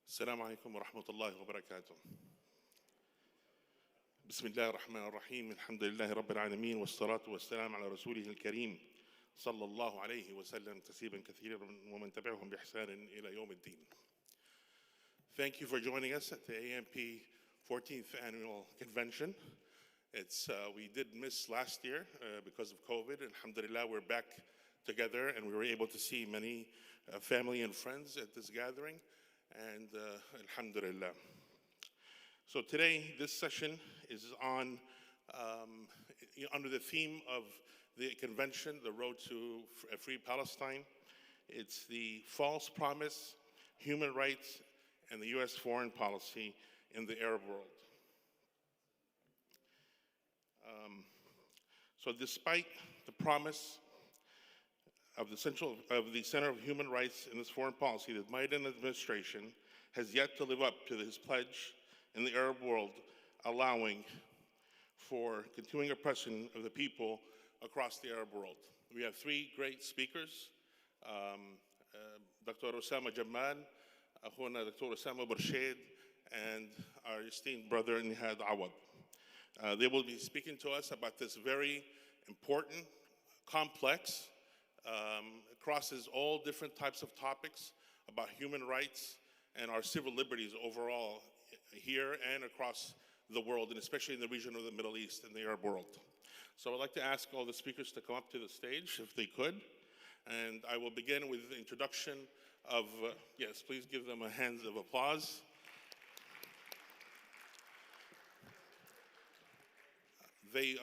السلام عليكم ورحمة الله وبركاته. بسم الله الرحمن الرحيم. الحمد لله رب العالمين والصلاة والسلام على رسوله الكريم صلى الله عليه وسلم تسليما كثيرا ومن تبعهم بإحسان إلى يوم الدين. Thank you for joining us at the AMP 14th Annual Convention. We did miss last year because of COVID. Alhamdulillah, we're back together and we were able to see many family and friends at this gathering. And alhamdulillah. So today, this session is on under the theme of the convention, The Road to a Free Palestine. It's the false promise, human rights, and the U.S. foreign policy in the Arab world. So despite the promise of the Center of Human Rights in this foreign policy, the Biden administration has yet to live up to his pledge in the Arab world, allowing for continuing oppression of the people across the Arab world. We have three great speakers, Dr. Usama Jamal, Akhuna Dr. Usama Burshad, and our esteemed brother Nihad Awad. They will be speaking to us about this very important, complex, crosses all different types of topics about human rights and our civil liberties overall here and across the world, and especially in the region of the Middle East and the Arab world. So I'd like to ask all the speakers to come up to the stage if they could. And I will begin with the introduction of, yes, please give them a hand of applause. They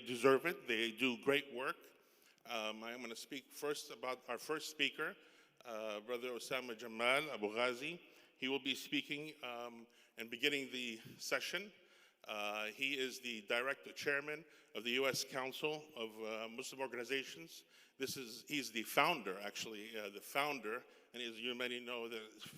deserve it. They do great work. I'm going to speak first about our first speaker, Brother Usama Jamal Abu Ghazi. He will be speaking and beginning the session. He is the chairman of the U.S. Council of Muslim Organizations. He's the founder, actually, and as you many know,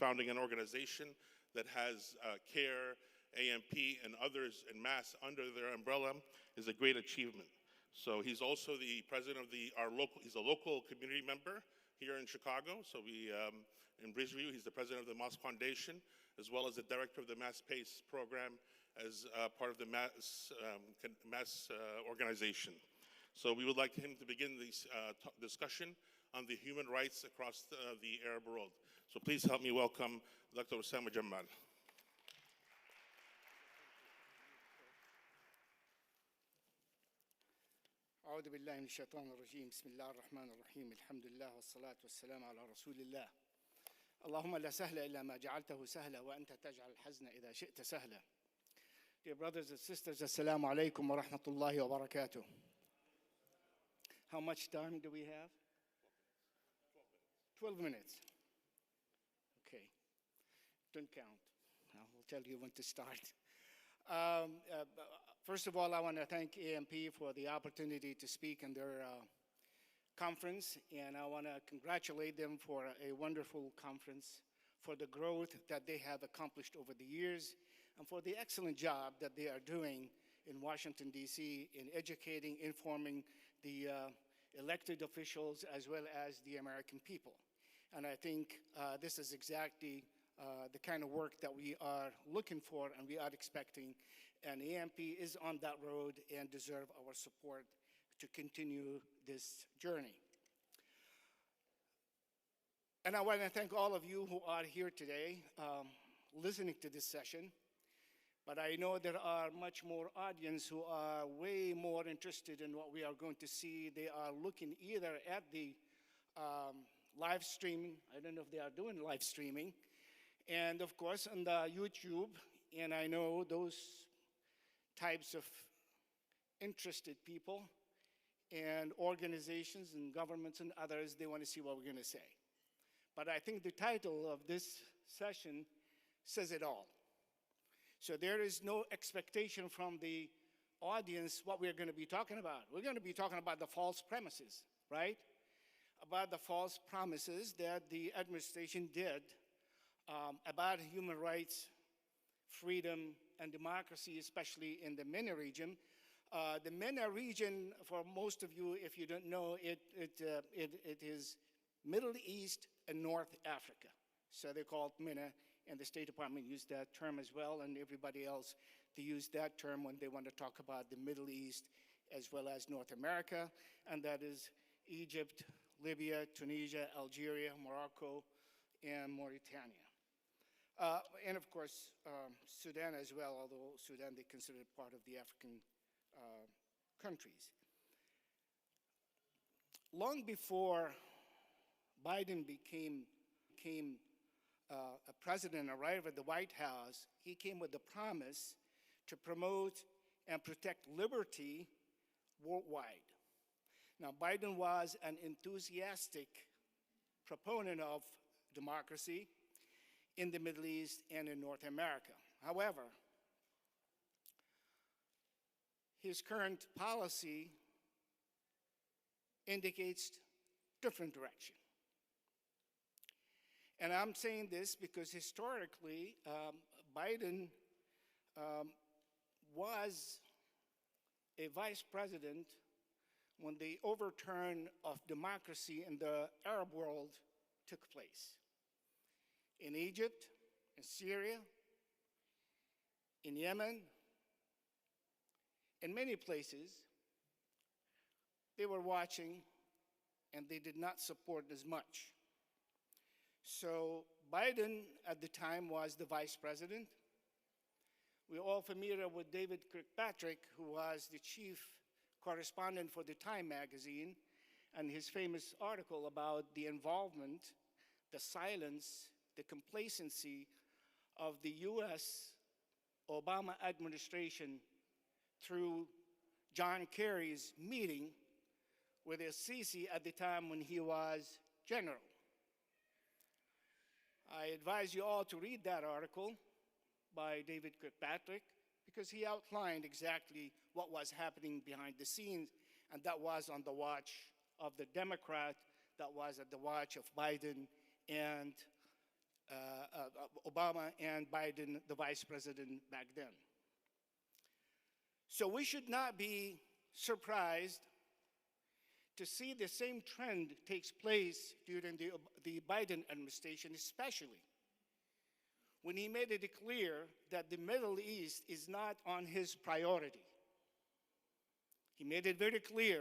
founding an organization that has CARE, AMP, and others en masse under their umbrella is a great achievement. So he's also the president of he's a local community member here in Chicago. So in Bridgeview, he's the president of the Mosque Foundation, as well as the director of the Mass PACE program as part of the Mass organization. So we would like him to begin this discussion on the human rights across the Arab world. So please help me welcome Dr. Usama Jamal. أعوذ بالله من الشيطان الرجيم بسم الله الرحمن الرحيم الحمد لله والصلاة والسلام على رسول الله اللهم لا سهل إلا ما جعلته سهلا وأنت تجعل الحزن إذا شئت سهلا. Dear brothers and sisters, Assalamu alaikum wa rahmatullahi wa barakatuh. How much time do we have? 12 minutes. Okay. Don't count. I'll tell you when to start. First of all, I want to thank AMP for the opportunity to speak in their conference, and I want to congratulate them for a wonderful conference, for the growth that they have accomplished over the years, and for the excellent job that they are doing in Washington, D.C. in educating, informing the elected officials as well as the American people. And I think this is exactly the kind of work that we are looking for and we are expecting, and AMP is on that road and deserve our support to continue this journey. And I want to thank all of you who are here today listening to this session, but I know there are much more audience who are way more interested in what we are going to see. They are looking either at the live streaming, I don't know if they are doing live streaming, and of course on the YouTube, and I know those types of interested people and organizations and governments and others, they want to see what we're going to say. But I think the title of this session says it all. So there is no expectation from the audience what we're going to be talking about. We're going to be talking about the false premises, right? About the false promises that the administration did about human rights, freedom, and democracy, especially in the MENA region. The MENA region, for most of you, if you don't know, it is Middle East and North Africa. So they called MENA, and the State Department used that term as well, and everybody else, they use that term when they want to talk about the Middle East as well as North America, and that is Egypt, Libya, Tunisia, Algeria, Morocco, and Mauritania. And of course, Sudan as well, although Sudan they consider it part of the African countries. Long before Biden became a president, arrived at the White House, he came with the promise to promote and protect liberty worldwide. Now, Biden was an enthusiastic proponent of democracy in the Middle East and in North America. However, his current policy indicates different direction. And I'm saying this because historically, Biden was a vice president when the overturn of democracy in the Arab world took place. In Egypt, in Syria, in Yemen, in many places, they were watching and they did not support as much. So Biden at the time was the vice president. We're all familiar with David Kirkpatrick, who was the chief correspondent for the Time magazine, and his famous article about the involvement, the silence, the complacency of the US Obama administration through John Kerry's meeting with Sisi at the time when he was general. I advise you all to read that article by David Kirkpatrick because he outlined exactly what was happening behind the scenes, and that was on the watch of the Democrat, that was at the watch of Biden and Obama and Biden, the vice president back then. So we should not be surprised to see the same trend takes place during the Biden administration, especially when he made it clear that the Middle East is not on his priority. He made it very clear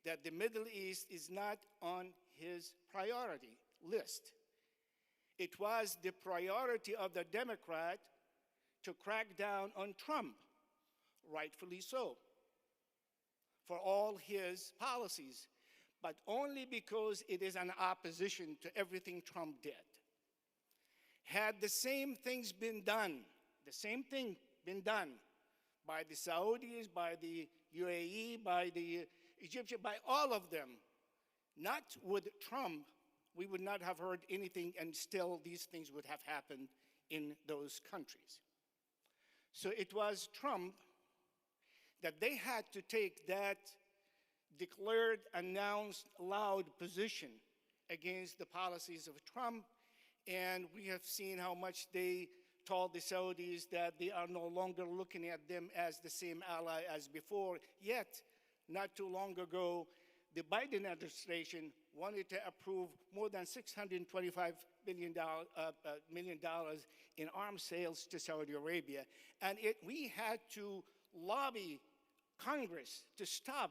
that the Middle East is not on his priority list. It was the priority of the Democrat to crack down on Trump, rightfully so, for all his policies, but only because it is an opposition to everything Trump did. Had the same things been done, the same thing been done by the Saudis, by the UAE, by the Egyptians, by all of them, not with Trump, we would not have heard anything, and still these things would have happened in those countries. So it was Trump that they had to take that declared, announced, loud position against the policies of Trump, and we have seen how much they told the Saudis that they are no longer looking at them as the same ally as before. Yet, not too long ago, the Biden administration wanted to approve more than $625 million in arms sales to Saudi Arabia. And we had to lobby Congress to stop,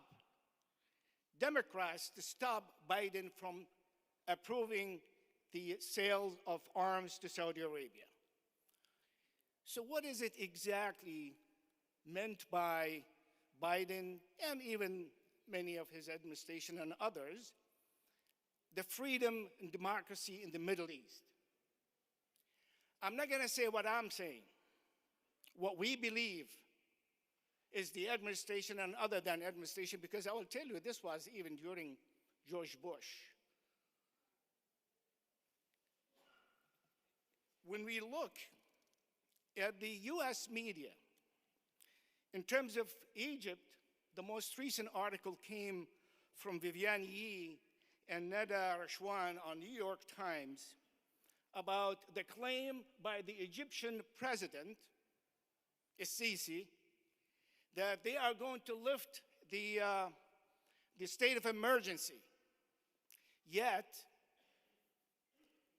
Democrats to stop Biden from approving the sales of arms to Saudi Arabia. So what is it exactly meant by Biden and even many of his administration and others, the freedom and democracy in the Middle East? I'm not going to say what I'm saying. What we believe is the administration and other than administration, because I will tell you this was even during George Bush. When we look at the US media, in terms of Egypt, the most recent article came from Vivian Yee and Neda Rashwan on New York Times about the claim by the Egyptian president, Sisi, that they are going to lift the state of emergency. Yet,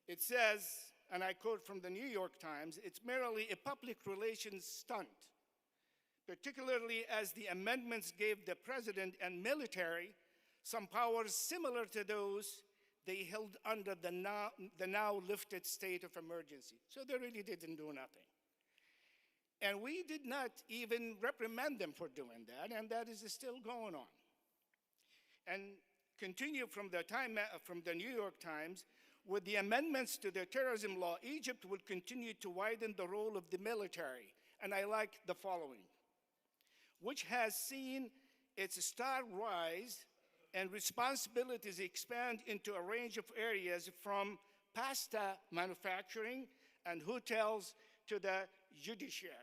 It says, and I quote from the New York Times, "It's merely a public relations stunt, particularly as the amendments gave the president and military some powers similar to those they held under the now lifted state of emergency." So they really didn't do nothing. And we did not even reprimand them for doing that, and that is still going on. And continue from the New York Times, "With the amendments to the terrorism law, Egypt will continue to widen the role of the military." And I like the following: "which has seen its star rise and responsibilities expand into a range of areas from pasta manufacturing and hotels to the judiciary."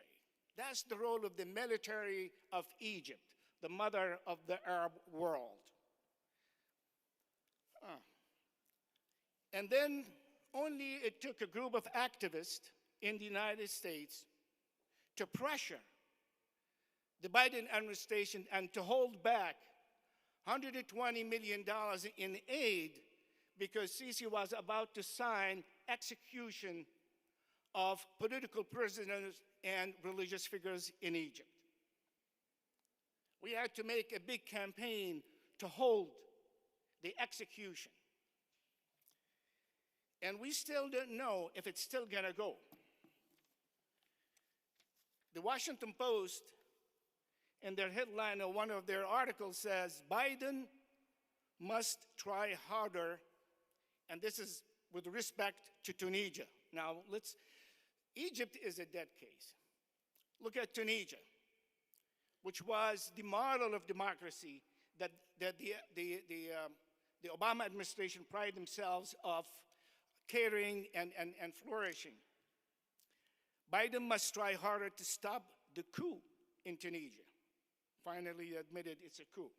That's the role of the military of Egypt, the mother of the Arab world. And then only it took a group of activists in the United States to pressure the Biden administration and to hold back $120 million in aid because Sisi was about to sign execution of political prisoners and religious figures in Egypt. We had to make a big campaign to hold the execution. And we still don't know if it's still going to go. The Washington Post, in their headline of one of their articles, says, "Biden must try harder," and this is with respect to Tunisia. Now, Egypt is a dead case. Look at Tunisia, which was the model of democracy that the Obama administration prided themselves of caring and flourishing. Biden must try harder to stop the coup in Tunisia. Finally admitted it's a coup.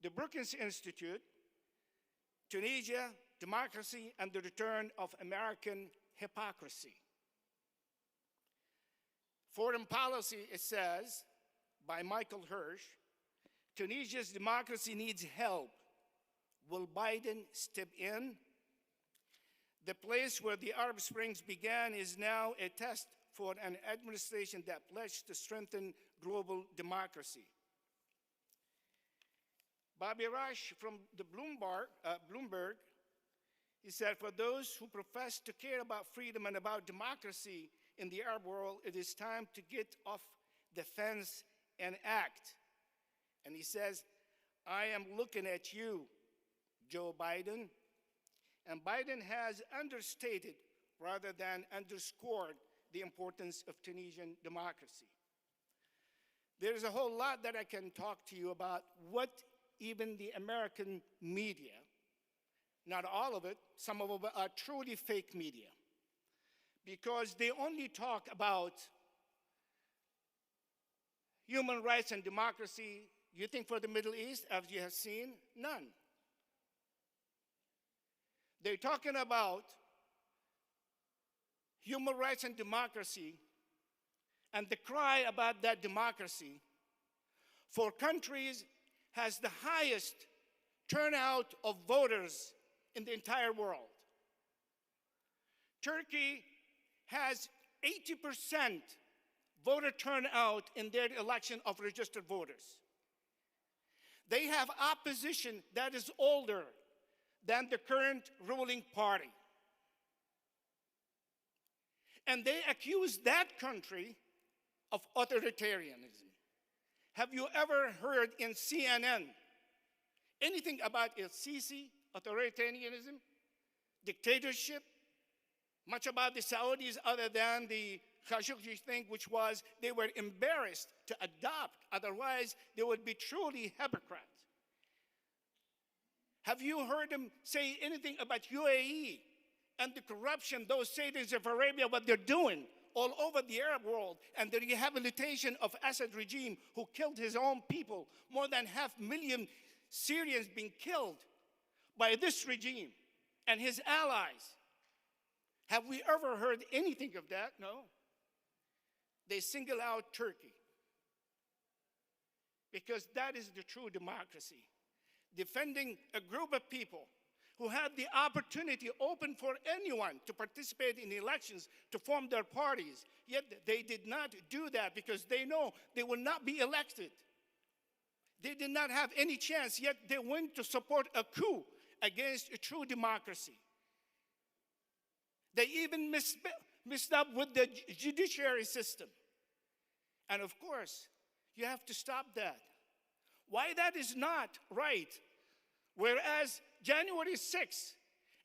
The Brookings Institute, "Tunisia, Democracy and the Return of American Hypocrisy." Foreign Policy, it says, by Michael Hirsch, "Tunisia's democracy needs help. Will Biden step in?" The place where the Arab Springs began is now a test for an administration that pledged to strengthen global democracy. Bobby Rush from the Bloomberg, he said, "For those who profess to care about freedom and about democracy in the Arab world, it is time to get off the fence and act." And he says, "I am looking at you, Joe Biden." And Biden has understated rather than underscored the importance of Tunisian democracy. There is a whole lot that I can talk to you about what even the American media, not all of it, some of it are truly fake media, because they only talk about human rights and democracy. You think for the Middle East, as you have seen, none. They're talking about human rights and democracy and the cry about that democracy for countries has the highest turnout of voters in the entire world. Turkey has 80% voter turnout in their election of registered voters. They have opposition that is older than the current ruling party. And they accuse that country of authoritarianism. Have you ever heard in CNN anything about Sisi, authoritarianism, dictatorship, much about the Saudis other than the Khashoggi thing, which was they were embarrassed to adopt, otherwise they would be truly hypocrites. Have you heard them say anything about UAE and the corruption, those Saudis of Arabia, what they're doing all over the Arab world, and the rehabilitation of Assad regime who killed his own people, more than 500,000 Syrians being killed by this regime and his allies? Have we ever heard anything of that? No. They single out Turkey because that is the true democracy. Defending a group of people who had the opportunity open for anyone to participate in elections to form their parties. Yet they did not do that because they know they will not be elected. They did not have any chance, yet they went to support a coup against a true democracy. They even messed up with the judiciary system. And of course, you have to stop that. Why that is not right, whereas January 6th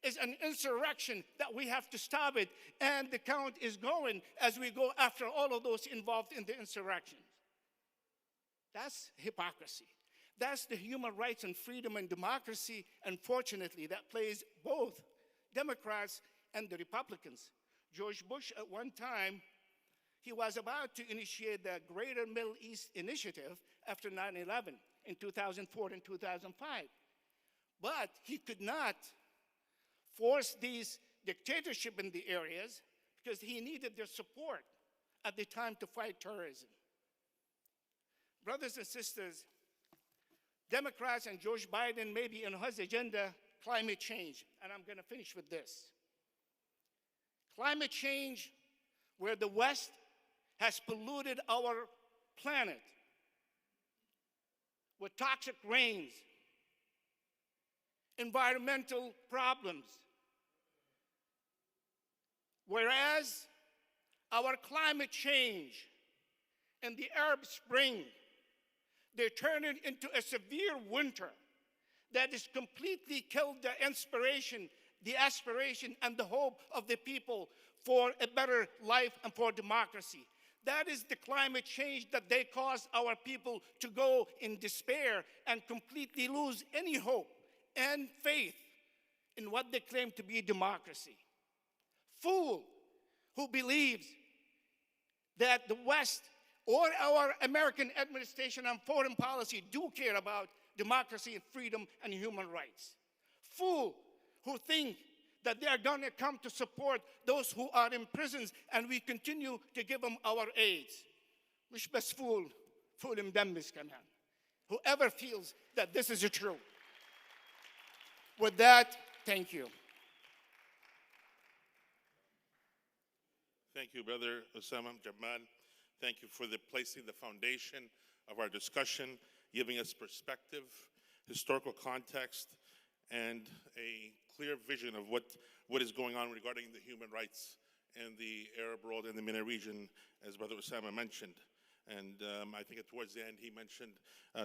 is an insurrection that we have to stop it, and the count is going as we go after all of those involved in the insurrection. That's hypocrisy. That's the human rights and freedom and democracy, unfortunately, that plays both Democrats and the Republicans. George Bush, at one time, he was about to initiate the Greater Middle East Initiative after 9/11 in 2004 and 2005. But he could not force these dictatorship in the areas because he needed their support at the time to fight terrorism. Brothers and sisters, Democrats and George Biden may be on his agenda climate change, and I'm going to finish with this. Climate change, where the West has polluted our planet with toxic rains, environmental problems, whereas our climate change in the Arab Spring, they turn it into a severe winter that has completely killed the inspiration, the aspiration, and the hope of the people for a better life and for democracy. That is the climate change that they cause our people to go in despair and completely lose any hope and faith in what they claim to be democracy. Fool who believes that the West or our American administration and foreign policy do care about democracy and freedom and human rights. Fool who think that they are going to come to support those who are in prisons and we continue to give them our aid. مش بس فول مدمس كمان. Whoever feels that this is true. With that, thank you. Thank you, Brother Usama Jamal. Thank you for placing the foundation of our discussion, giving us perspective, historical context, and a clear vision of what is going on regarding the human rights in the Arab world and the MENA region, as Brother Usama mentioned. And I think towards the end he mentioned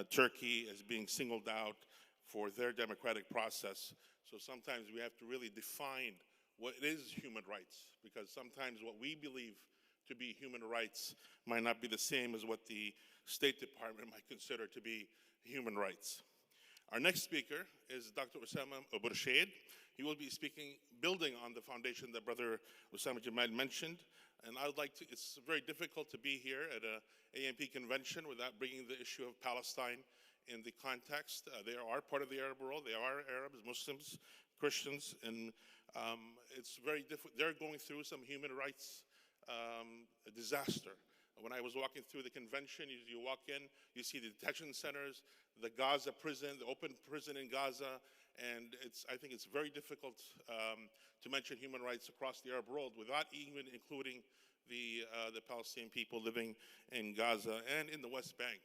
Turkey as being singled out for their democratic process. So sometimes we have to really define what is human rights, because sometimes what we believe to be human rights might not be the same as what the State Department might consider to be human rights. Our next speaker is Dr. Usama Burshad. He will be speaking, building on the foundation that Brother Usama Jamal mentioned. And I would like to, it's very difficult to be here at an AMP convention without bringing the issue of Palestine in the context. They are part of the Arab world. They are Arabs, Muslims, Christians, and it's very difficult. They're going through some human rights disaster. When I was walking through the convention, you walk in, you see the detention centers, the Gaza prison, the open prison in Gaza, and I think it's very difficult to mention human rights across the Arab world without even including the Palestinian people living in Gaza and in the West Bank.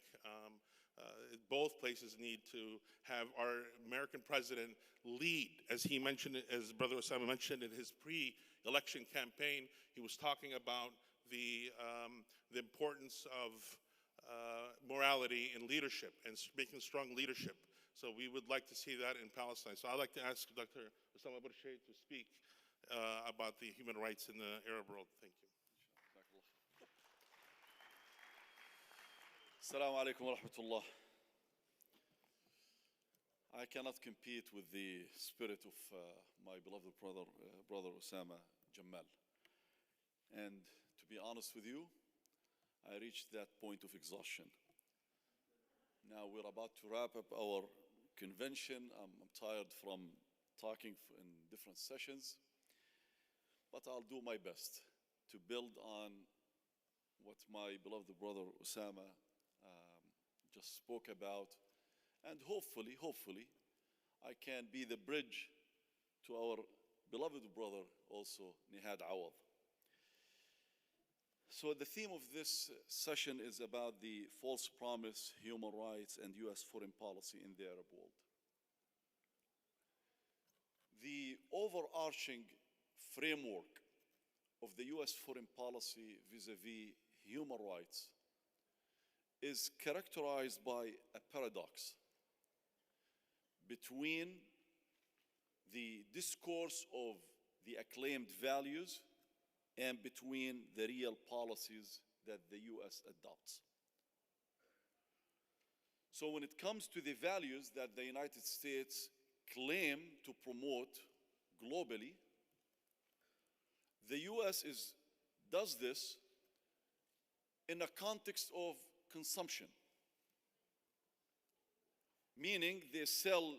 Both places need to have our American president lead, as he mentioned, as Brother Osama mentioned in his pre-election campaign. He was talking about the importance of morality in leadership and making strong leadership. So we would like to see that in Palestine. So I'd like to ask Dr. Usama Burshad to speak about the human rights in the Arab world. Thank you. Assalamu alaikum wa rahmatullah. I cannot compete with the spirit of my beloved brother Usama Jamal. And to be honest with you, I reached that point of exhaustion. Now we're about to wrap up our convention. I'm tired from talking in different sessions, but I'll do my best to build on what my beloved brother Usama just spoke about, and hopefully, I can be the bridge to our beloved brother also, Nihad Awad. So the theme of this session is about the false promise, human rights, and US foreign policy in the Arab world. The overarching framework of the US foreign policy vis-a-vis human rights is characterized by a paradox between the discourse of the acclaimed values and between the real policies that the US adopts. So when it comes to the values that the United States claim to promote globally, the US does this in a context of consumption, meaning they sell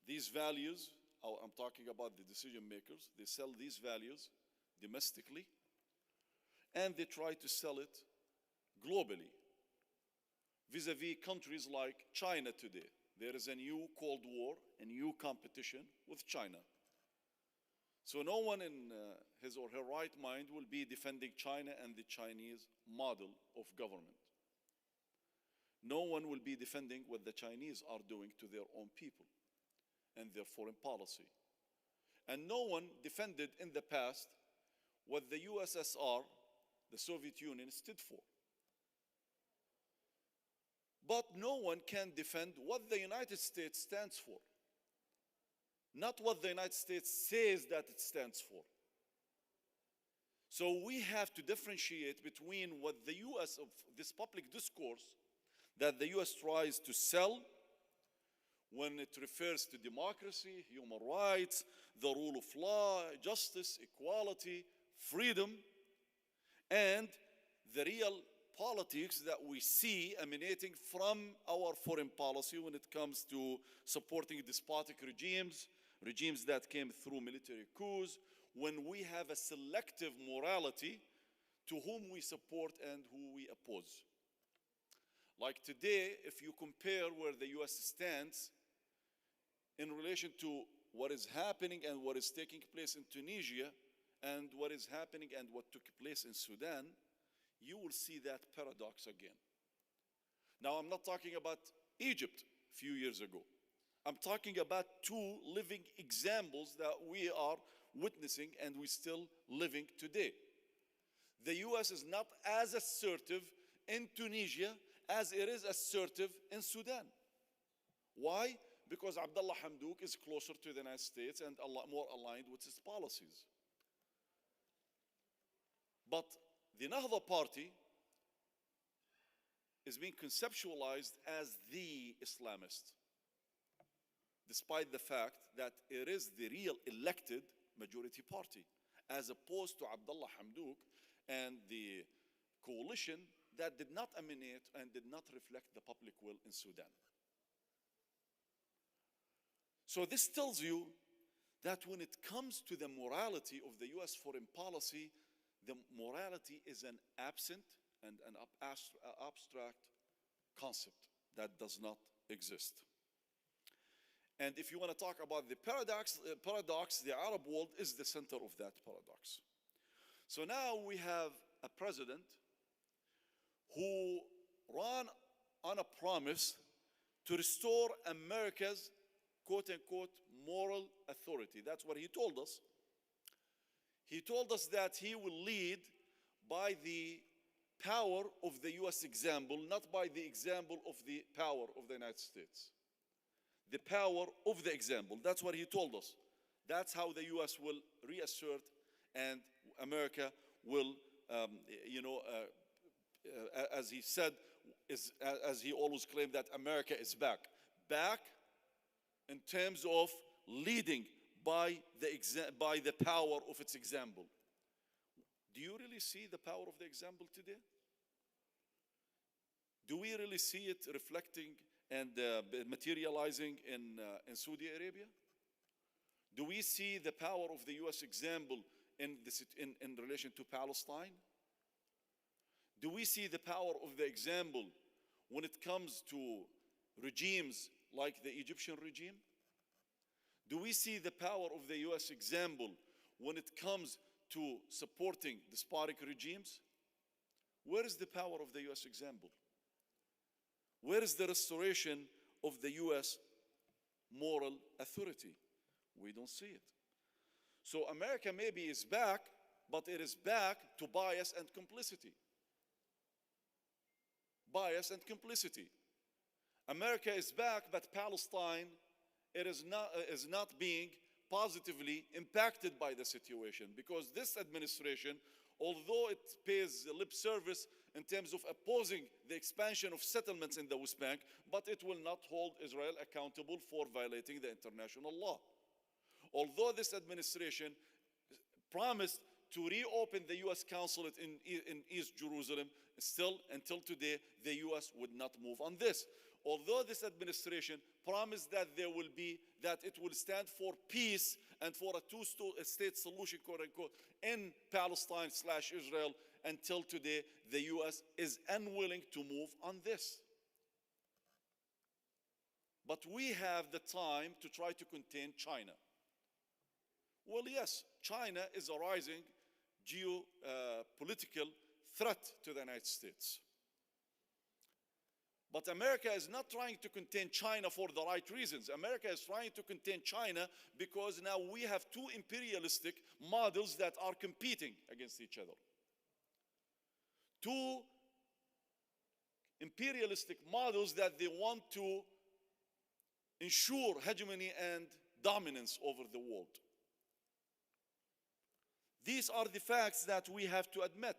these values. I'm talking about the decision makers. They sell these values domestically, and they try to sell it globally vis-a-vis countries like China today. There is a new Cold War, a new competition with China. So no one in his or her right mind will be defending China and the Chinese model of government. No one will be defending what the Chinese are doing to their own people and their foreign policy. And no one defended in the past what the USSR, the Soviet Union, stood for. But no one can defend what the United States stands for, not what the United States says that it stands for. So we have to differentiate between what the US, of this public discourse that the US tries to sell when it refers to democracy, human rights, the rule of law, justice, equality, freedom, and the real politics that we see emanating from our foreign policy when it comes to supporting despotic regimes, regimes that came through military coups, when we have a selective morality to whom we support and who we oppose. Like today, if you compare where the US stands in relation to what is happening and what is taking place in Tunisia and what is happening and what took place in Sudan, you will see that paradox again. Now, I'm not talking about Egypt a few years ago. I'm talking about two living examples that we are witnessing and we're still living today. The US is not as assertive in Tunisia as it is assertive in Sudan. Why? Because Abdullah Hamdouk is closer to the United States and a lot more aligned with his policies. But the Nahda party is being conceptualized as the Islamist, despite the fact that it is the real elected majority party, as opposed to Abdullah Hamdouk and the coalition that did not emanate and did not reflect the public will in Sudan. So this tells you that when it comes to the morality of the US foreign policy, the morality is an absent and an abstract concept that does not exist. And if you want to talk about the paradox, the Arab world is the center of that paradox. So now we have a president who ran on a promise to restore America's quote-unquote moral authority. That's what he told us. He told us that he will lead by the power of the US example, not by the example of the power of the United States. The power of the example. That's what he told us. That's how the US will reassert and America will, as he said, as he always claimed, that America is back. Back in terms of leading by the power of its example. Do you really see the power of the example today? Do we really see it reflecting and materializing in Saudi Arabia? Do we see the power of the US example in relation to Palestine? Do we see the power of the example when it comes to regimes like the Egyptian regime? Do we see the power of the US example when it comes to supporting despotic regimes? Where is the power of the US example? Where is the restoration of the US moral authority? We don't see it. So America maybe is back, but it is back to bias and complicity. Bias and complicity. America is back, but Palestine, it is not being positively impacted by the situation, because this administration, although it pays lip service in terms of opposing the expansion of settlements in the West Bank, but it will not hold Israel accountable for violating the international law. Although this administration promised to reopen the US consulate in East Jerusalem, still until today, the US would not move on this. Although this administration promised that it will stand for peace and for a two-state solution, quote unquote, in Palestine/Israel, until today, the US is unwilling to move on this. But we have the time to try to contain China. Well, yes, China is a rising geopolitical threat to the United States. But America is not trying to contain China for the right reasons. America is trying to contain China because now we have two imperialistic models that are competing against each other. Two imperialistic models that they want to ensure hegemony and dominance over the world. These are the facts that we have to admit.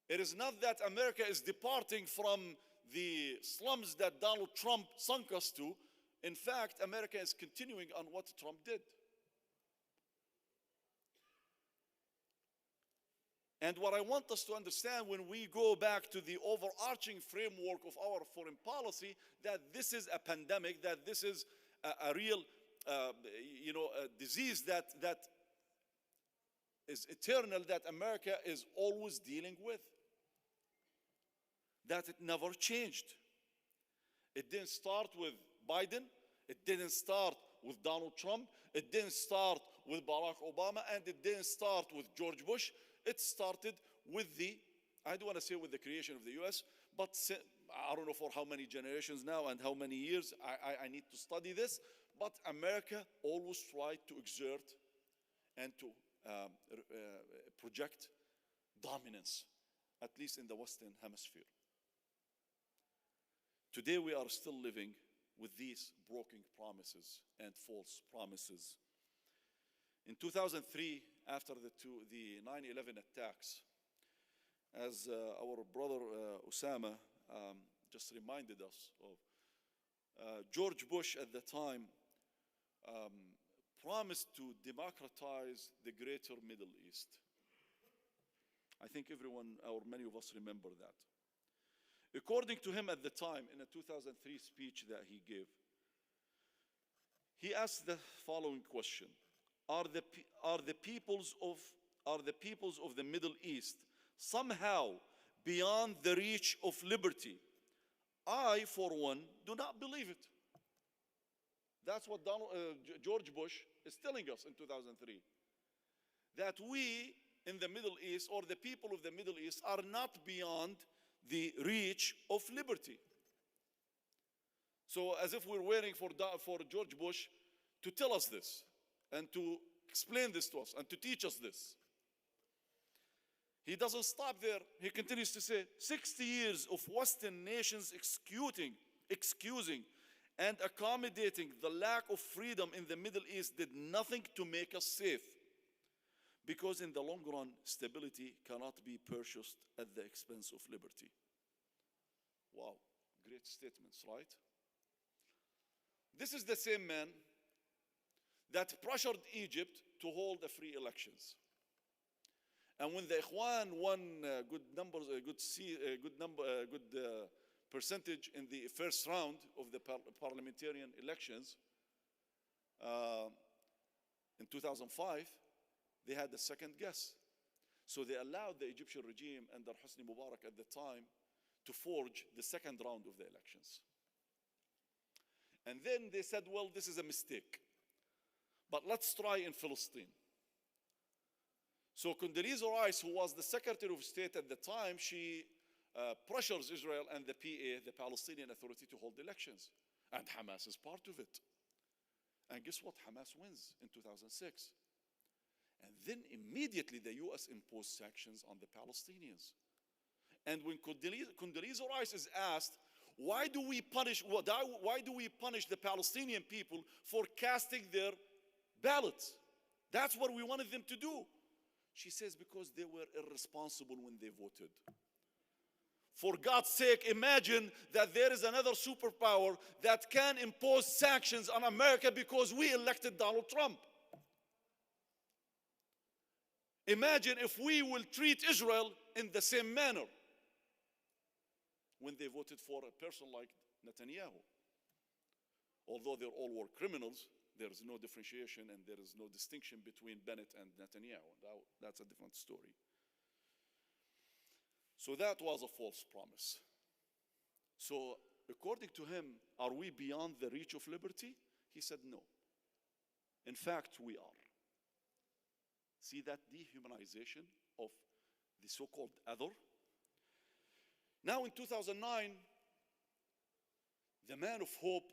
It is not that America is departing from the slums that Donald Trump sunk us to. In fact, America is continuing on what Trump did. And what I want us to understand when we go back to the overarching framework of our foreign policy, that this is a pandemic, that this is a real a disease that is eternal, that America is always dealing with. That it never changed. It didn't start with Biden. It didn't start with Donald Trump. It didn't start with Barack Obama. And it didn't start with George Bush. It started with I don't want to say with the creation of the US, but I don't know for how many generations now and how many years. I need to study this. But America always tried to exert and to project dominance, at least in the Western Hemisphere. Today we are still living with these broken promises and false promises. In 2003, after the 9/11 attacks, as our brother Usama just reminded us of, George Bush at the time promised to democratize the greater Middle East. I think everyone, or many of us, remember that. According to him at the time, in a 2003 speech that he gave, he asked the following question: Are the peoples of the Middle East somehow beyond the reach of liberty? I, for one, do not believe it. That's what George Bush is telling us in 2003. That we in the Middle East, or the people of the Middle East, are not beyond the reach of liberty. So as if we're waiting for George Bush to tell us this, and to explain this to us, and to teach us this. He doesn't stop there. He continues to say, 60 years of Western nations excusing and accommodating the lack of freedom in the Middle East did nothing to make us safe. Because in the long run, stability cannot be purchased at the expense of liberty. Wow, great statements, right? This is the same man that pressured Egypt to hold free elections. And when the Ikhwan won good percentage in the first round of the parliamentarian elections in 2005, they had a second guess. So they allowed the Egyptian regime under Hosni Mubarak at the time to forge the second round of the elections. And then they said, well, this is a mistake. But let's try in Palestine. So Condoleezza Rice, who was the Secretary of State at the time, she pressures Israel and the PA, the Palestinian Authority, to hold elections. And Hamas is part of it. And guess what? Hamas wins in 2006. And then immediately the US imposed sanctions on the Palestinians. And when Condoleezza Rice is asked, why do we punish the Palestinian people for casting their ballots? That's what we wanted them to do. She says, because they were irresponsible when they voted. For God's sake, imagine that there is another superpower that can impose sanctions on America because we elected Donald Trump. Imagine if we will treat Israel in the same manner when they voted for a person like Netanyahu. Although they all were criminals, there is no differentiation and there is no distinction between Bennett and Netanyahu. That's a different story. So that was a false promise. So according to him, are we beyond the reach of liberty? He said no. In fact, we are. See that dehumanization of the so-called other? Now in 2009, the man of hope,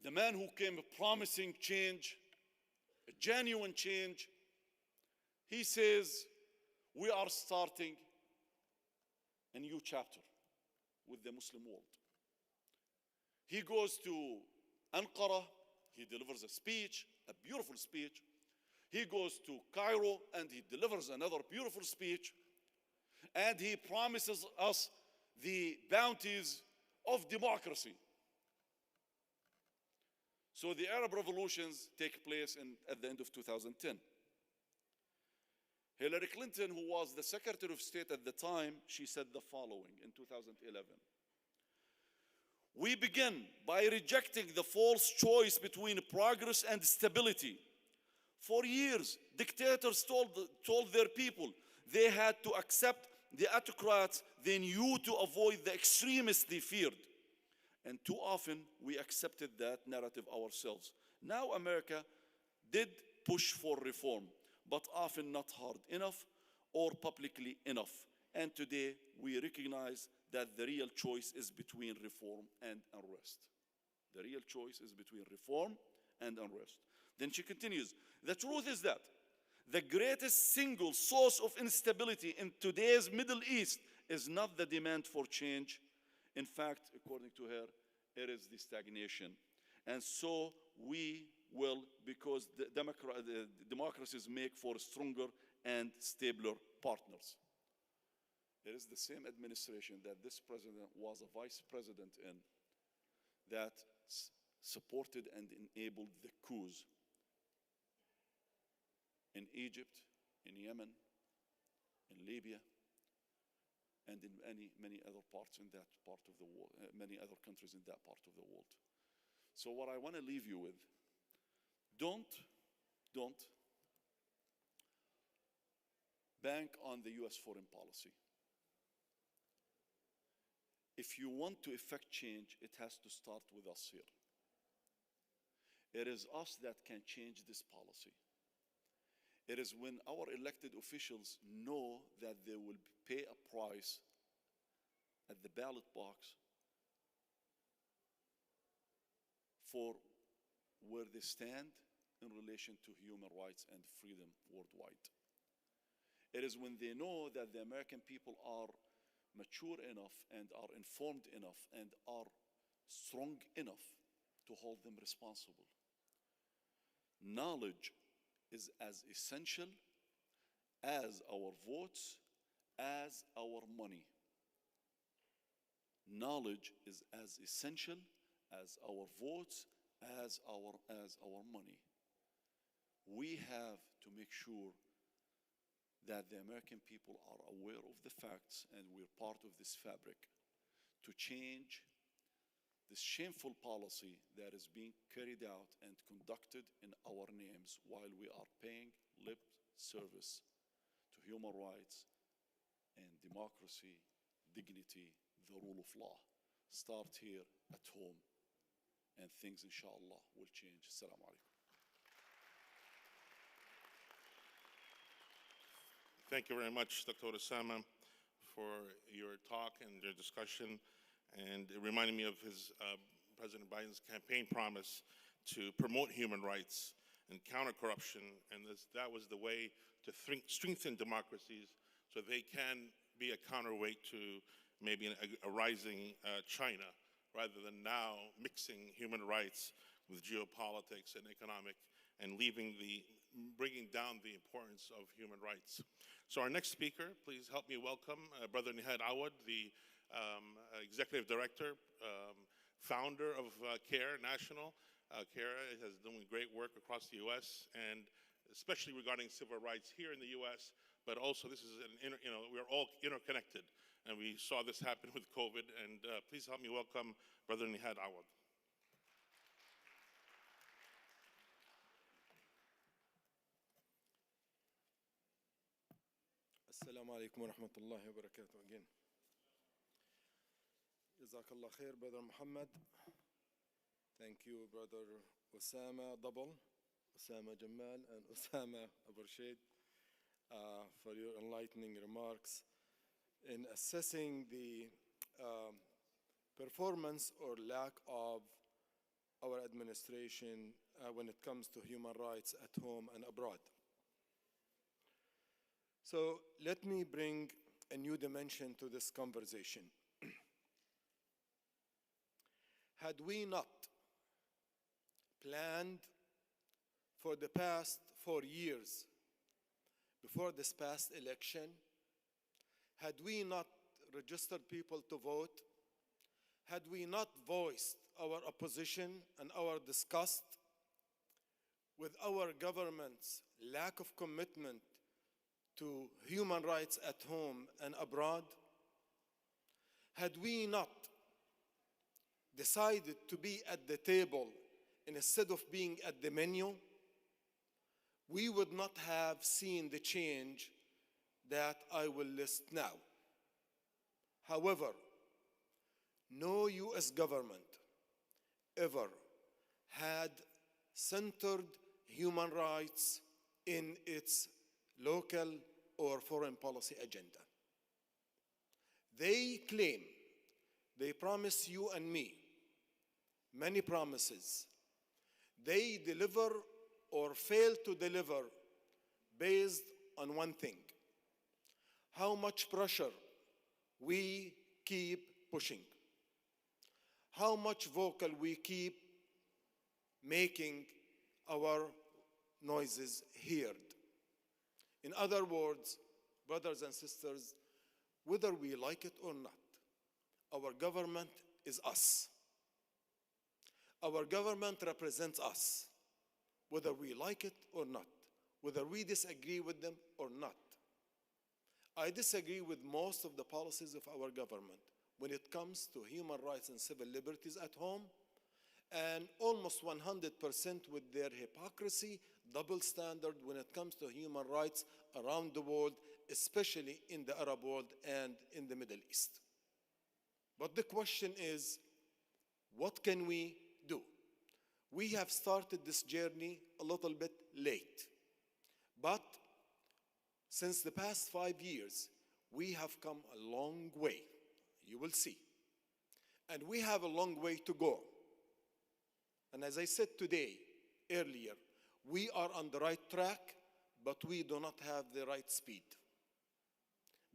the man who came promising change, a genuine change, he says, we are starting a new chapter with the Muslim world. He goes to Ankara, he delivers a speech, a beautiful speech. He goes to Cairo and he delivers another beautiful speech. And he promises us the bounties of democracy. So the Arab revolutions take place at the end of 2010. Hillary Clinton, who was the Secretary of State at the time, she said the following in 2011. We begin by rejecting the false choice between progress and stability. For years, dictators told their people they had to accept the autocrats they knew to avoid the extremists they feared. And too often, we accepted that narrative ourselves. Now America did push for reform, but often not hard enough or publicly enough. And today, we recognize that the real choice is between reform and unrest. The real choice is between reform and unrest. Then she continues, the truth is that the greatest single source of instability in today's Middle East is not the demand for change. In fact, according to her, it is the stagnation. And so we will, because the democracies make for stronger and stabler partners. It is the same administration that this president was a vice president in that supported and enabled the coups in Egypt, in Yemen, in Libya, and in many other parts in that part of the world, many other countries in that part of the world. So what I want to leave you with, don't bank on the US foreign policy. If you want to effect change, it has to start with us here. It is us that can change this policy. It is when our elected officials know that they will pay a price at the ballot box for where they stand in relation to human rights and freedom worldwide. It is when they know that the American people are mature enough and are informed enough and are strong enough to hold them responsible. Knowledge is as essential as our votes, as our money. Knowledge is as essential as our votes, as our money. We have to make sure that the American people are aware of the facts and we're part of this fabric to change this shameful policy that is being carried out and conducted in our names while we are paying lip service to human rights and democracy, dignity, the rule of law. start here at home, and things, inshallah, will change. Assalamu alaikum. Thank you very much, Dr. Usama, for your talk and your discussion. And it reminded me of his President Biden's campaign promise to promote human rights and counter corruption. And that was the way to strengthen democracies so they can be a counterweight to maybe a rising China, rather than now mixing human rights with geopolitics and economic and bringing down the importance of human rights. So our next speaker, please help me welcome Brother Nihad Awad, the Executive Director, founder of CARE National. CARE has done great work across the U.S. and especially regarding civil rights here in the U.S., but also this is we're all interconnected, and we saw this happen with COVID. And please help me welcome Brother Nihad Awad. Assalamu alaikum wa rahmatullahi wa barakatuh again. Jazakallah khair, Brother Muhammad. Thank you, Brother Usama Double, Usama Jamal, and Usama Burshad for your enlightening remarks in assessing the performance or lack of our administration when it comes to human rights at home and abroad. So let me bring a new dimension to this conversation. Had we not planned for the past 4 years before this past election, had we not registered people to vote, had we not voiced our opposition and our disgust with our government's lack of commitment to human rights at home and abroad, had we not decided to be at the table instead of being at the menu, we would not have seen the change that I will list now. However, no US government ever had centered human rights in its local or foreign policy agenda. They claim, they promise you and me many promises. They deliver or fail to deliver based on one thing: how much pressure we keep pushing, how much vocal we keep making our noises heard. In other words, brothers and sisters, whether we like it or not, our government is us. Our government represents us, whether we like it or not, whether we disagree with them or not. I disagree with most of the policies of our government when it comes to human rights and civil liberties at home, and almost 100% with their hypocrisy, double standard when it comes to human rights around the world, especially in the Arab world and in the Middle East. But the question is, what can we do? We have started this journey a little bit late, but since the past 5 years, we have come a long way, you will see. And we have a long way to go. And as I said today, earlier, we are on the right track, but we do not have the right speed.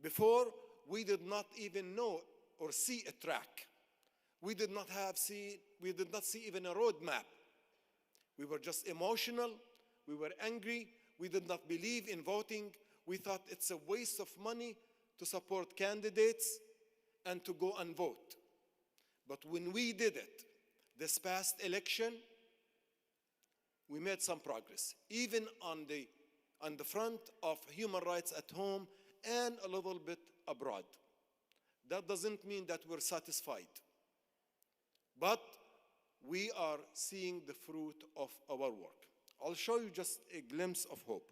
Before, we did not even know or see a track. We did not see even a roadmap. We were just emotional, we were angry, we did not believe in voting. We thought it's a waste of money to support candidates and to go and vote. But when we did it, this past election, we made some progress, even on the front of human rights at home and a little bit abroad. That doesn't mean that we're satisfied, but we are seeing the fruit of our work. I'll show you just a glimpse of hope.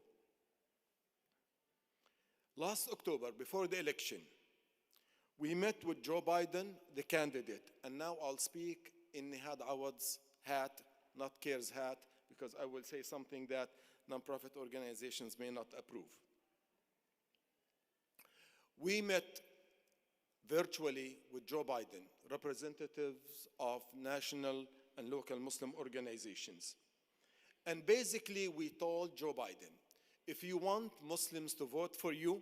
Last October, before the election, We met with Joe Biden, the candidate, and now I'll speak in Nihad Awad's hat, not CARE's hat, because I will say something that nonprofit organizations may not approve. We met virtually with Joe Biden, representatives of national and local Muslim organizations. And basically, we told Joe Biden, if you want Muslims to vote for you,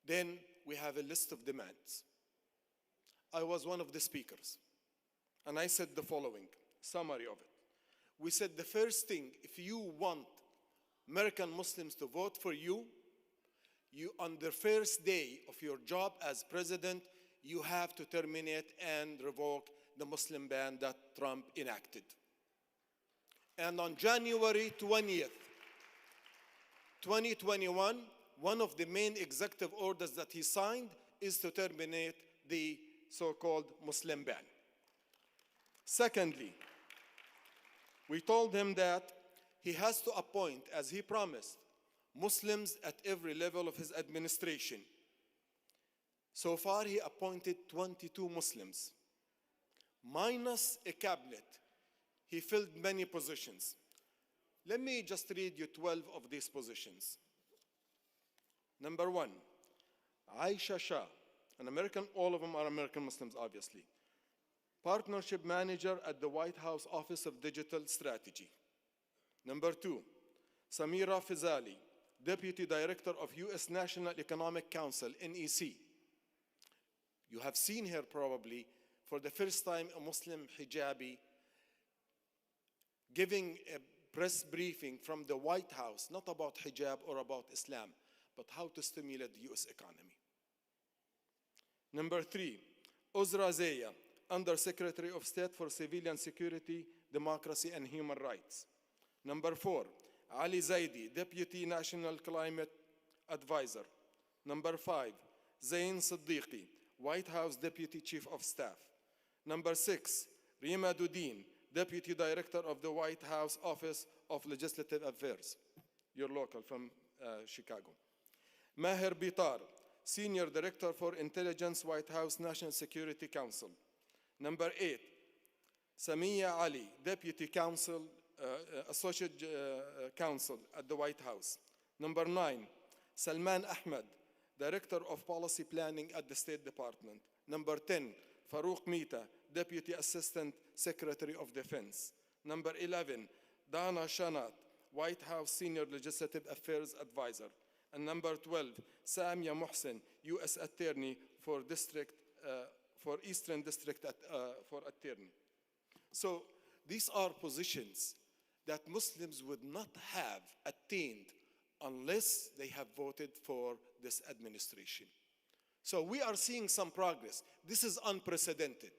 then we have a list of demands. I was one of the speakers, and I said the following, summary of it. We said the first thing, if you want American Muslims to vote for you, on the first day of your job as president, you have to terminate and revoke the Muslim ban that Trump enacted. And on January 20th, 2021, one of the main executive orders that he signed is to terminate the so-called Muslim ban. Secondly, we told him that he has to appoint, as he promised, Muslims at every level of his administration. So far, he appointed 22 Muslims. Minus a cabinet, he filled many positions. Let me just read you 12 of these positions. Number 1, Aisha Shah, an American, all of them are American Muslims, obviously. Partnership Manager at the White House Office of Digital Strategy. Number 2, Samira Fizali, Deputy Director of U.S. National Economic Council, NEC. You have seen her probably for the first time, a Muslim hijabi giving a press briefing from the White House, not about hijab or about Islam, but how to stimulate the U.S. economy. Number 3, Uzra Zeya, Under Secretary of State for Civilian Security, Democracy and Human Rights. Number 4, Ali Zaidi, Deputy National Climate Advisor. Number 5, Zain Siddiqui, White House Deputy Chief of Staff. Number 6, Rima Dudin, Deputy Director of the White House Office of Legislative Affairs. You're local from Chicago. Maher Bitar, Senior Director for Intelligence, White House National Security Council. Number 8, Samia Ali, Deputy Counsel, Associate Counsel at the White House. Number 9, Salman Ahmed, Director of Policy Planning at the State Department. Number 10, Farouk Mita, Deputy Assistant Secretary of Defense. Number 11, Dana Shanat, White House Senior Legislative Affairs Advisor. And number 12, Samia Mohsen, U.S. Attorney for Eastern District for Attorney. So these are positions that Muslims would not have attained unless they have voted for this administration. So we are seeing some progress. This is unprecedented.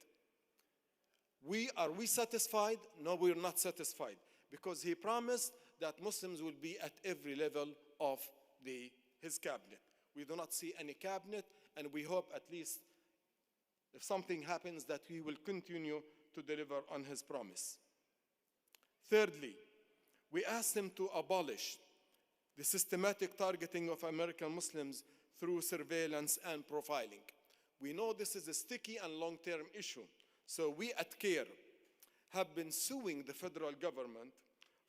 Are we satisfied? No, we're not satisfied, because he promised that Muslims will be at every level of his cabinet. We do not see any cabinet, and we hope at least if something happens that he will continue to deliver on his promise. Thirdly, we asked him to abolish the systematic targeting of American Muslims through surveillance and profiling. We know this is a sticky and long-term issue, so we at CARE have been suing the federal government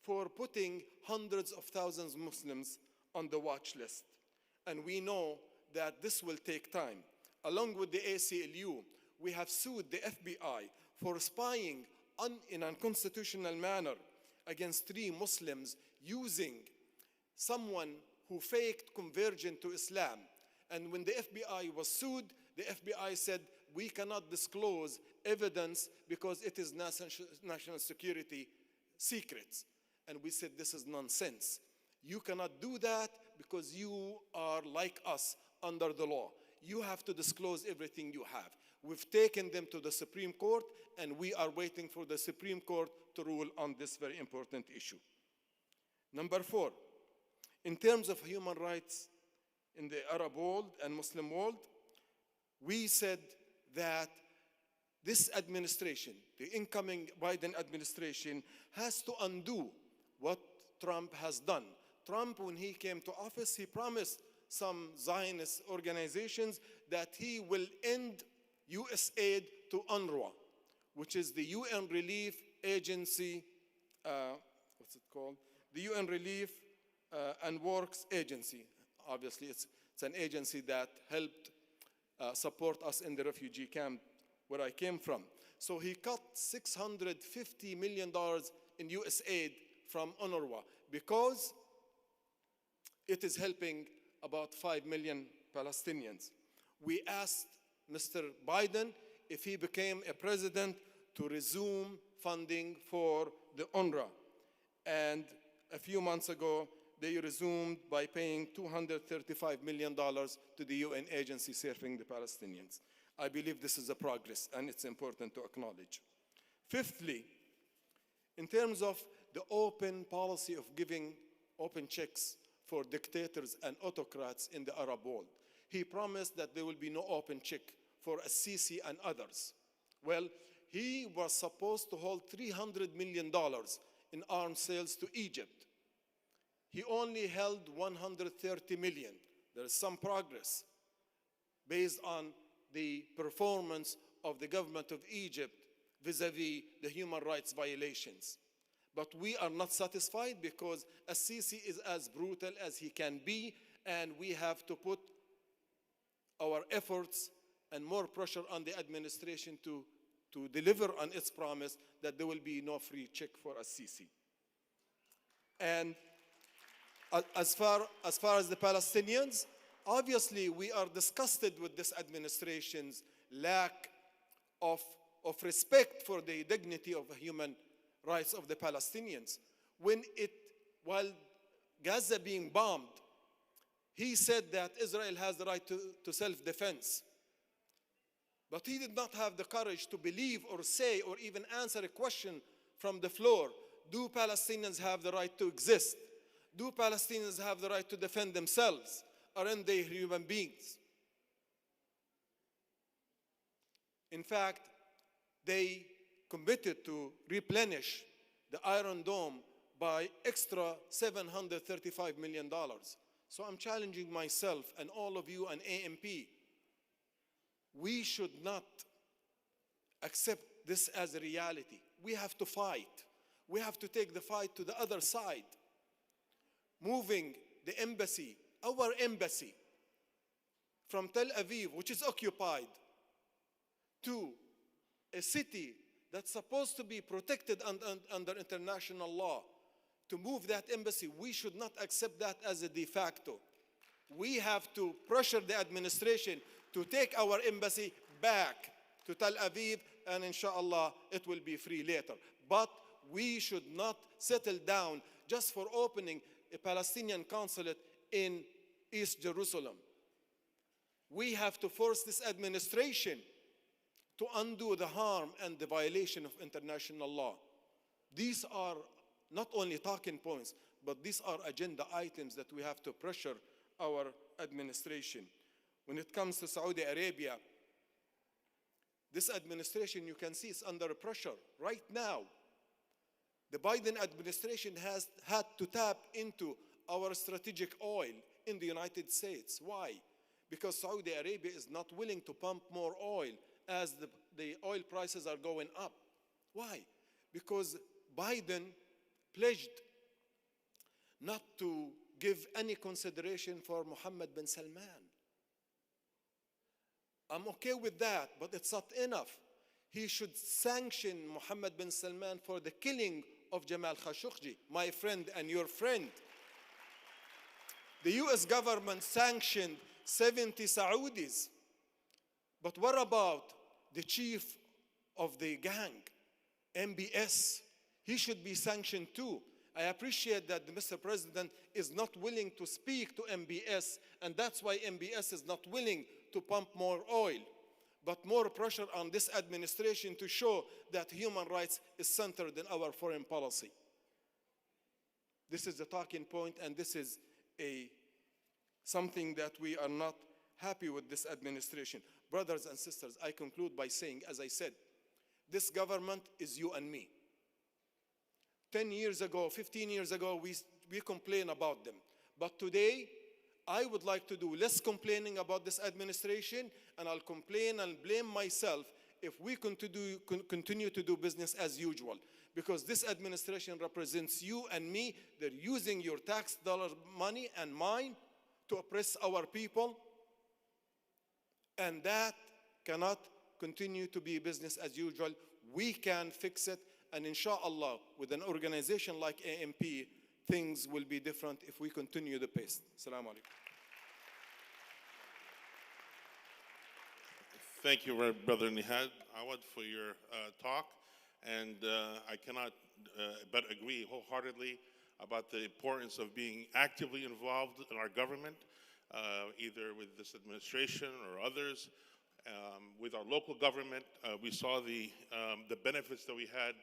for putting hundreds of thousands of Muslims on the watch list. And we know that this will take time. Along with the ACLU, we have sued the FBI for spying in an unconstitutional manner against 3 Muslims using someone who faked conversion to Islam. And when the FBI was sued, the FBI said, we cannot disclose evidence because it is national security secrets. And we said, this is nonsense. You cannot do that because you are like us under the law. You have to disclose everything you have. We've taken them to the Supreme Court, and we are waiting for the Supreme Court to rule on this very important issue. Number 4, in terms of human rights in the Arab world and Muslim world, we said that this administration, the incoming Biden administration, has to undo what Trump has done. Trump, when he came to office, he promised some Zionist organizations that he will end U.S. aid to UNRWA, which is the UN Relief Agency, what's it called? The UN Relief and Works Agency. Obviously, it's an agency that helped support us in the refugee camp where I came from. So he cut $650 million in U.S. aid from UNRWA because it is helping about 5 million Palestinians. We asked Mr. Biden, if he became a president, to resume funding for the UNRWA. And a few months ago, they resumed by paying $235 million to the UN agency serving the Palestinians. I believe this is a progress, and it's important to acknowledge. Fifthly, in terms of the open policy of giving open checks for dictators and autocrats in the Arab world, he promised that there will be no open check for Sisi and others. Well, he was supposed to hold $300 million in arms sales to Egypt. He only held 130 million. There is some progress based on the performance of the government of Egypt vis-a-vis the human rights violations. But we are not satisfied because Sisi is as brutal as he can be, and we have to put our efforts and more pressure on the administration to deliver on its promise that there will be no free check for Sisi. And as far as the Palestinians, obviously we are disgusted with this administration's lack of respect for the dignity of the human rights of the Palestinians. While Gaza being bombed, he said that Israel has the right to self-defense. But he did not have the courage to believe or say or even answer a question from the floor. Do Palestinians have the right to exist? Do Palestinians have the right to defend themselves? Aren't they human beings? In fact, they committed to replenish the Iron Dome by extra $735 million. So I'm challenging myself and all of you and AMP. We should not accept this as a reality. We have to fight. We have to take the fight to the other side. Moving the embassy, our embassy, from Tel Aviv, which is occupied, to a city that's supposed to be protected under international law, to move that embassy, we should not accept that as a de facto. We have to pressure the administration to take our embassy back to Tel Aviv, and inshallah it will be free later. But we should not settle down just for opening a Palestinian consulate in East Jerusalem. We have to force this administration to undo the harm and the violation of international law. These are not only talking points, but these are agenda items that we have to pressure our administration. When it comes to Saudi Arabia, this administration, you can see, is under pressure right now. The Biden administration has had to tap into our strategic oil in the United States. Why? Because Saudi Arabia is not willing to pump more oil as the oil prices are going up. Why? Because Biden pledged not to give any consideration for Mohammed bin Salman. I'm okay with that, but it's not enough. He should sanction Mohammed bin Salman for the killing of Jamal Khashoggi, my friend and your friend. The US government sanctioned 70 Saudis. But what about the chief of the gang, MBS? He should be sanctioned too. I appreciate that Mr. President is not willing to speak to MBS, and that's why MBS is not willing to pump more oil. But more pressure on this administration to show that human rights is centered in our foreign policy. This is the talking point, and this is something that we are not happy with this administration. Brothers and sisters, I conclude by saying, as I said, this government is you and me. 10 years ago, 15 years ago, we complain about them. But today, I would like to do less complaining about this administration, and I'll complain and blame myself if we continue to do business as usual. Because this administration represents you and me. They're using your tax dollar money and mine to oppress our people. And that cannot continue to be business as usual. We can fix it. And inshallah, with an organization like AMP, things will be different if we continue the pace. Assalamu alaikum. Thank you, Brother Nihad Awad, for your talk. And I cannot but agree wholeheartedly about the importance of being actively involved in our government, either with this administration or others. With our local government, we saw the benefits that we had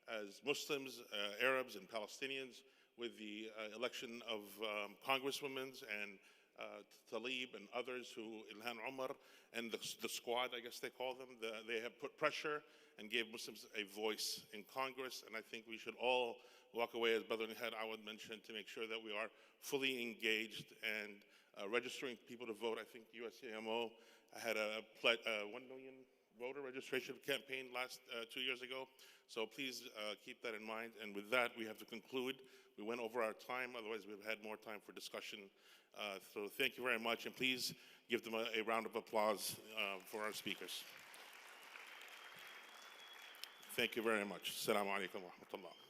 as Muslims, Arabs, and Palestinians with the election of congresswomen and Tlaib and others Ilhan Omar, and the squad, I guess they call them. They have put pressure and gave Muslims a voice in Congress, and I think we should all walk away, as Brother Nihad Awad mentioned, to make sure that we are fully engaged and registering people to vote. I think USCMO had a 1 million voter registration campaign last 2 years ago, so please keep that in mind. And with that, we have to conclude. We went over our time, otherwise we've had more time for discussion. So thank you very much, and please give them a round of applause for our speakers. Thank you very much. Assalamu alaikum wa rahmatullah.